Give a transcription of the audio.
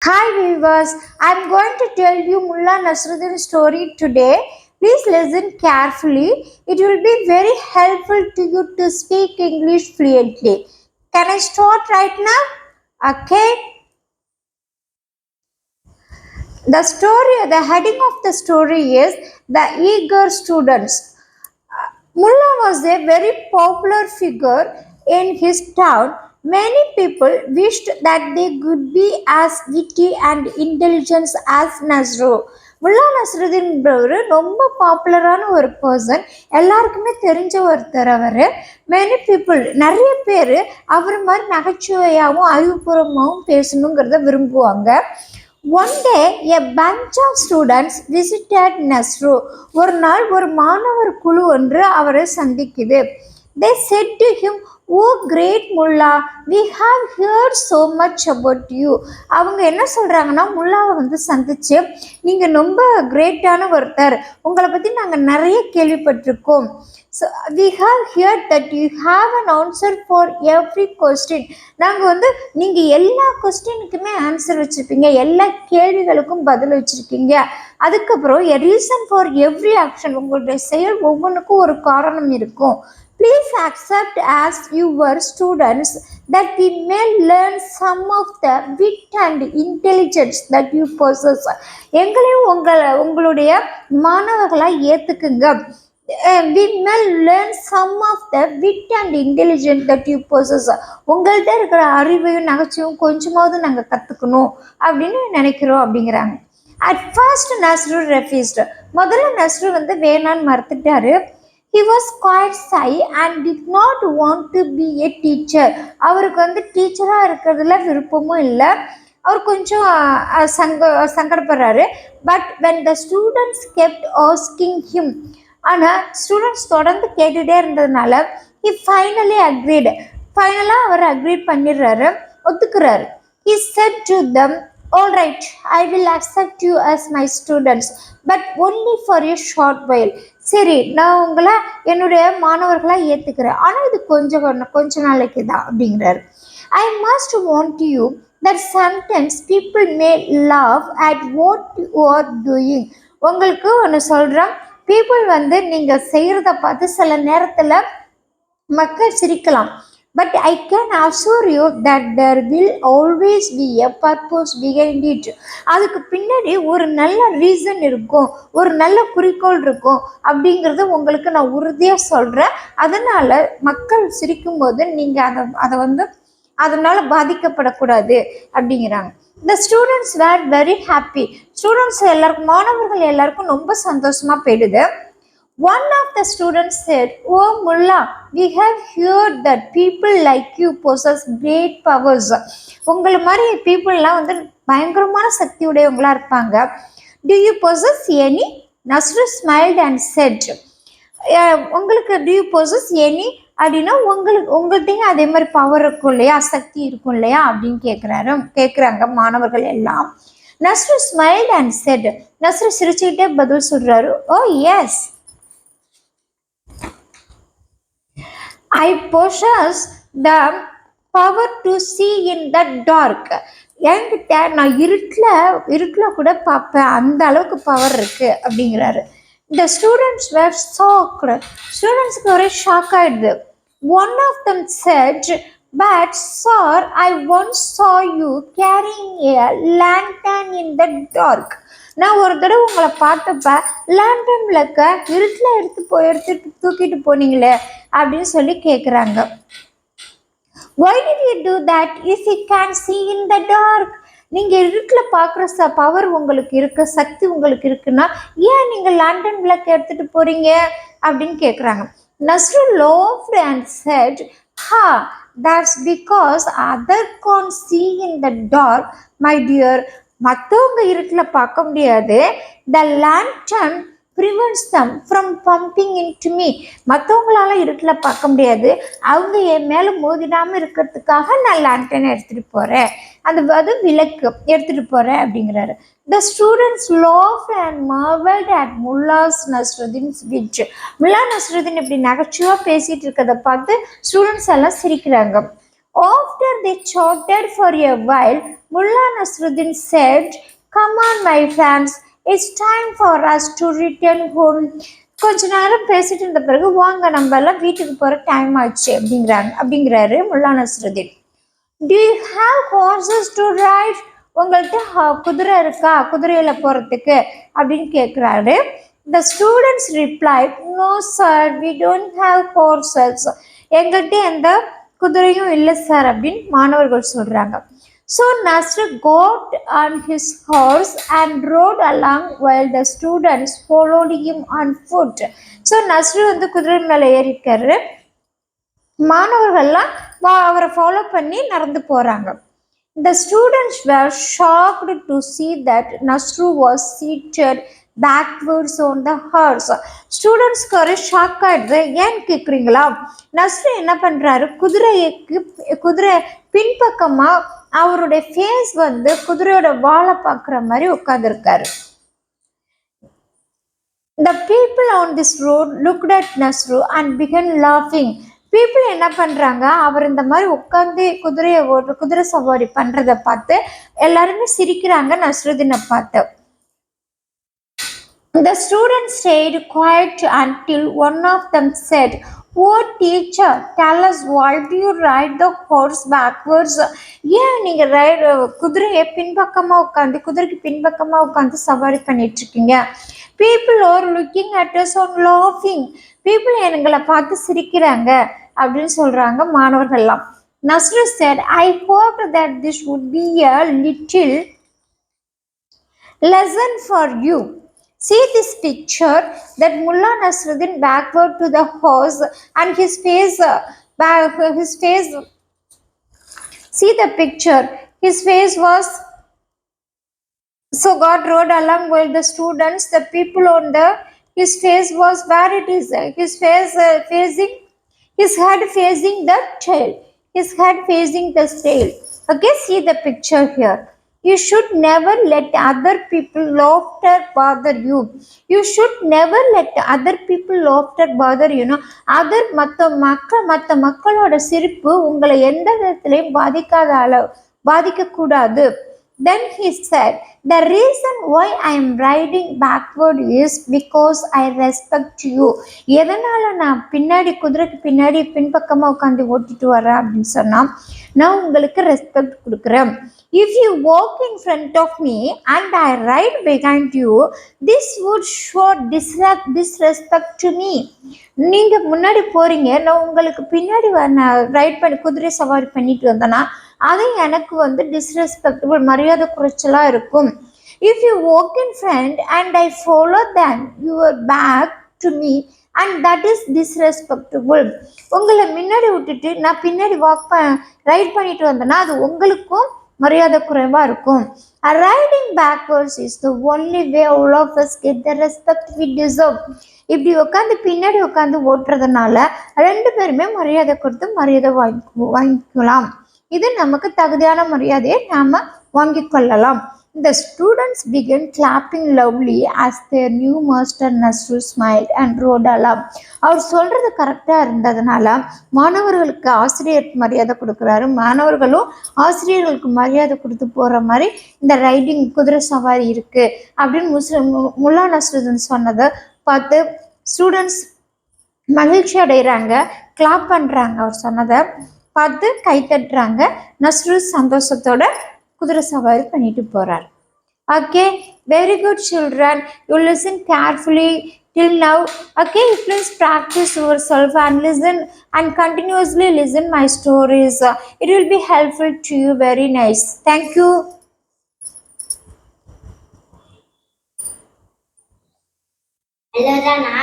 Hi viewers, I am going to tell you Mullah Nasrudin story today. Please listen carefully. It will be very helpful to you to speak English fluently. Can I start right now? Okay. The heading of the story is The Eager Students. Mullah was a very popular figure in his town. Many people wished that they could be as witty and intelligent as Nasru. Mullah நஸ்ருதீன்றவர் ரொம்ப பாப்புலரான ஒரு person, எல்லாருக்குமே தெரிஞ்ச ஒருத்தர். அவர் many people நிறைய பேர் அவர் மாதிரி நகைச்சுவையாகவும் அறிவுபூர்வமாகவும் பேசணுங்கிறத விரும்புவாங்க. One day, a bunch of students visited Nasru. ஒரு நாள் ஒரு மாணவர் குழு ஒன்று அவரை சந்திக்குது. They said to him, "Oh great Mullah, we have heard so much about you." அவங்க என்ன சொல்றாங்கன்னா, முல்லாவை சந்திச்சு, நீங்க ரொம்ப கிரேட்டான ஒருத்தர், உங்களை பத்தி நாங்க நிறைய கேள்விப்பட்டிருக்கோம். So we have heard that you have an answer for every question. நாங்கள் நீங்கள் எல்லா கொஸ்டினுக்குமே ஆன்சர் வச்சுருப்பீங்க, எல்லா கேள்விகளுக்கும் பதில் வச்சுருக்கீங்க. அதுக்கப்புறம் a reason for every action, உங்களுடைய செயல் ஒவ்வொன்றுக்கும் ஒரு காரணம் இருக்கும். Please accept as your students that we may learn some of the wit and intelligence that you possess. எங்களையும் உங்களுடைய மாணவர்களாக ஏற்றுக்குங்க. We may learn some of the wit and intelligence that you possess. உங்கள்கிட்ட இருக்கிற அறிவையும் நகைச்சுவையும் கொஞ்சமாவது நாங்கள் கற்றுக்கணும் அப்படின்னு நினைக்கிறோம் அப்படிங்கிறாங்க. At first Nasru refused. முதல்ல நஸ்ரு வேணான்னு மறுத்துட்டாரு. He was quite shy and did not want to be a teacher. அவருக்கு டீச்சராக இருக்கிறதுல விருப்பமும் இல்லை. அவர் கொஞ்சம் சங்கடப்படுறாரு. But when the students kept asking him, ஆனால் ஸ்டூடெண்ட்ஸ் தொடர்ந்து கேட்டுகிட்டே இருந்ததுனால he finally agreed. ஃபைனலாக அவர் அக்ரீட் பண்ணிடுறாரு, ஒத்துக்கிறாரு. He said to them, "All right, I will accept you as my students, but only for a short while." சரி, நான் உங்களை என்னுடைய மாணவர்களாக ஏற்றுக்கிறேன், ஆனால் இது கொஞ்ச நாளைக்கு தான் அப்படிங்கிறாரு. I must warn you that sometimes people may laugh at what you are doing. உங்களுக்கு ஒன்று சொல்கிறேன், பீப்புள் நீங்கள் செய்கிறத பார்த்து சில நேரத்தில் மக்கள் சிரிக்கலாம். But I can assure you that there will always be a purpose behind it. அதுக்கு பின்னாடி ஒரு நல்ல ரீசன் இருக்கும், ஒரு நல்ல குறிக்கோள் இருக்கும் அப்படிங்கிறது உங்களுக்கு நான் உறுதியாக சொல்கிறேன். அதனால் மக்கள் சிரிக்கும்போது நீங்கள் அதை அதனால் பாதிக்கப்படக்கூடாது அப்படிங்கிறாங்க. The students were very happy. Students எல்லாருக்கும், மாணவர்கள் எல்லாருக்கும் ரொம்ப சந்தோஷமாக போயிடுது. One of the students said, "Oh Mullah, we have heard that people like you possess great powers." உங்களை மாதிரி பீப்புளெலாம் பயங்கரமான சக்தி உடையவங்களாக இருப்பாங்க. Do you possess any? Nasru smiled and said, உங்களுக்கு do you possess any அப்படின்னா உங்கள்கிட்டையும் அதே மாதிரி பவர் இருக்கும் இல்லையா, சக்தி இருக்கும் இல்லையா அப்படின்னு கேட்குறாங்க மாணவர்கள் எல்லாம். Nasru smiled and said, நஸ்ரு சிரிச்சுக்கிட்டே பதில் சொல்கிறாரு, "Oh yes, I possess the power to see in the dark." என்கிட்ட நான் இருட்டில் கூட பார்ப்பேன், அந்த அளவுக்கு பவர் இருக்குது அப்படிங்கிறாரு. The students were shocked. ஸ்டூடெண்ட்ஸுக்கு ஒரே ஷாக் ஆகிடுது. One of them said, "But sir, I once saw you carrying a lantern in the dark." நான் ஒரு தடவை உங்களை பார்த்தப்ப லேண்டன் விளக்க இருட்டில் எடுத்துட்டு தூக்கிட்டு போனீங்களே அப்படின்னு சொல்லி கேட்குறாங்க. Why did you do that if you can see in the dark? நீங்கள் இருட்டில் பார்க்குற பவர் உங்களுக்கு இருக்கு, சக்தி உங்களுக்கு இருக்குன்னா ஏன் நீங்கள் லேண்டன் விளக்கு எடுத்துகிட்டு போகிறீங்க அப்படின்னு கேட்குறாங்க. Nasru laughed and said, "Ha, that's because others can't see in the dark, my dear." மற்றவங்க இருட்டில் பார்க்க முடியாது. The lantern prevents them from pumping into me. மற்றவங்களால இருட்டில் பார்க்க முடியாது, அவங்க என் மேலே மோதிடாமல் இருக்கிறதுக்காக நான் லேண்டனை எடுத்துகிட்டு போகிறேன், அது விளக்கு எடுத்துகிட்டு போகிறேன் அப்படிங்கிறாரு. The students laughed and marveled at Mullah Nasrudin's wit. Mullah Nasruddin இப்படி நகைச்சுவாக பேசிகிட்டு இருக்கிறத பார்த்து ஸ்டூடெண்ட்ஸ் எல்லாம் சிரிக்கிறாங்க. After they chatted for a while, Mullah Nasruddin said, "Come on, my friends, it's time for us to return home." கொஞ்ச நேரம் பேசிட்டு இருந்த பிறகு வாங்க நம்ம எல்லாம் வீட்டுக்கு போற டைம் ஆச்சு அப்படிங்கிறாரு Mullah Nasruddin. Do you have horses to ride? உங்கள்கிட்ட குதிரை இருக்கா, குதிரையில போறதுக்கு அப்படின்னு கேட்குறாரு. The students replied, "No sir, we don't have horses." எங்கள்கிட்ட எந்த குதிரையும் இல்லை சார் அப்படின்னு மாணவர்கள் சொல்றாங்க. So Nasr got on his horse and rode along while the students followed him on foot. So Nasr வந்து குதிரை மேலே ஏறிக்காரு, மாணவர்கள்லாம் அவரை ஃபாலோ பண்ணி நடந்து போறாங்க. The students were shocked to see that Nasru was seated backwards on the horse. ஸ்டூடெண்ட்ஸ்க்கு ஒரு ஷாக் ஆயிடுது. ஏன்னு கேட்குறீங்களா? நஸ்ரு என்ன பண்ணுறாரு, குதிரை பின்பக்கமாக அவருடைய ஃபேஸ் வந்து குதிரையோட வாழை பார்க்குற மாதிரி உட்காந்துருக்காரு. The people on this road looked at Nasru and began laughing. People என்ன பண்ணுறாங்க, அவர் இந்த மாதிரி உட்காந்து குதிரை சவாரி பண்ணுறதை பார்த்து எல்லாருமே சிரிக்கிறாங்க நஸ்ருதீனை பார்த்து. The students stayed quiet until one of them said, "Oh teacher, tell us, why do you ride the horse backwards?" ஏன் நீங்கள் குதிரையை குதிரைக்கு பின்பக்கமாக உட்காந்து சவாரி பண்ணிட்டு இருக்கீங்க? People are looking at us and laughing. People எங்களை பார்த்து சிரிக்கிறாங்க அப்படின்னு சொல்றாங்க மாணவர்கள்லாம். Nasru said, "I hoped that this would be a little lesson for you. See this picture that Mullah Nasruddin backward to the horse and his face. See the picture. His face was." So God rode along while the students, the people on his face was where it is. His face facing, his head facing the tail. His head facing the tail. Okay, see the picture here. You should never let other people laughter bother you. You should never let other people laughter bother you. No, other மற்ற மக்களோட சிரிப்பு உங்களை எந்த விதத்திலையும் பாதிக்க கூடாது. Then he said, "The reason why I am riding backward is because I respect you." எதனால நான் குதிரைக்கு பின்னாடி பின்பக்கமாக உட்காந்து ஓட்டிட்டு வரேன் அப்படின்னு சொன்னா, நான் உங்களுக்கு ரெஸ்பெக்ட் கொடுக்குறேன். If you walk in front of me and I ride behind you, this would show disrespect to me. நீங்க முன்னாடி போறீங்க, நான் உங்களுக்கு பின்னாடி ரைட் பண்ணி குதிரை சவாரி பண்ணிட்டு வந்தேன்னா அது எனக்கு வந்து டிஸ்ரெஸ்பெக்டபுள், மரியாதை குறைச்சலாக இருக்கும். If you walk in front and I follow them, your back to me and that is disrespectful. உங்களை முன்னாடி விட்டுட்டு நான் பின்னாடி ரைட் பண்ணிட்டு வந்தேன்னா அது உங்களுக்கும் மரியாதை குறைவாக இருக்கும். Riding backwards is the only way all of us get the respect we deserve. இப்படி பின்னாடி உட்காந்து ஓட்டுறதுனால ரெண்டு பேருமே மரியாதை கொடுத்து மரியாதை வாங்கிக்கலாம். இது நமக்கு தகுதியான மரியாதையை நாம வாங்கிக் கொள்ளலாம். The students began clapping loudly as their new master Nasru smiled and rode along. அவர் சொல்றது கரெக்டாக இருந்ததுனால மாணவர்களுக்கு ஆசிரியர் மரியாதை கொடுக்குறாரு, மாணவர்களும் ஆசிரியர்களுக்கு மரியாதை கொடுத்து போகிற மாதிரி இந்த ரைடிங் குதிரை சவாரி இருக்கு அப்படின்னு முல்லா நஸ்ருதீன் சொன்னதை பார்த்து ஸ்டூடெண்ட்ஸ் மகிழ்ச்சி அடைகிறாங்க, கிளாப் பண்ணுறாங்க. அவர் சொன்னதை பார்த்து கை தட்டுறாங்க. நஸ்ரு சந்தோஷத்தோட குதிரை சவாரி பண்ணிட்டு போறார். Okay, very good children, you listen carefully till now. Okay, please practice yourself and listen and continuously listen my stories. It will be helpful to you. Very nice. Thank you. Hello Dana.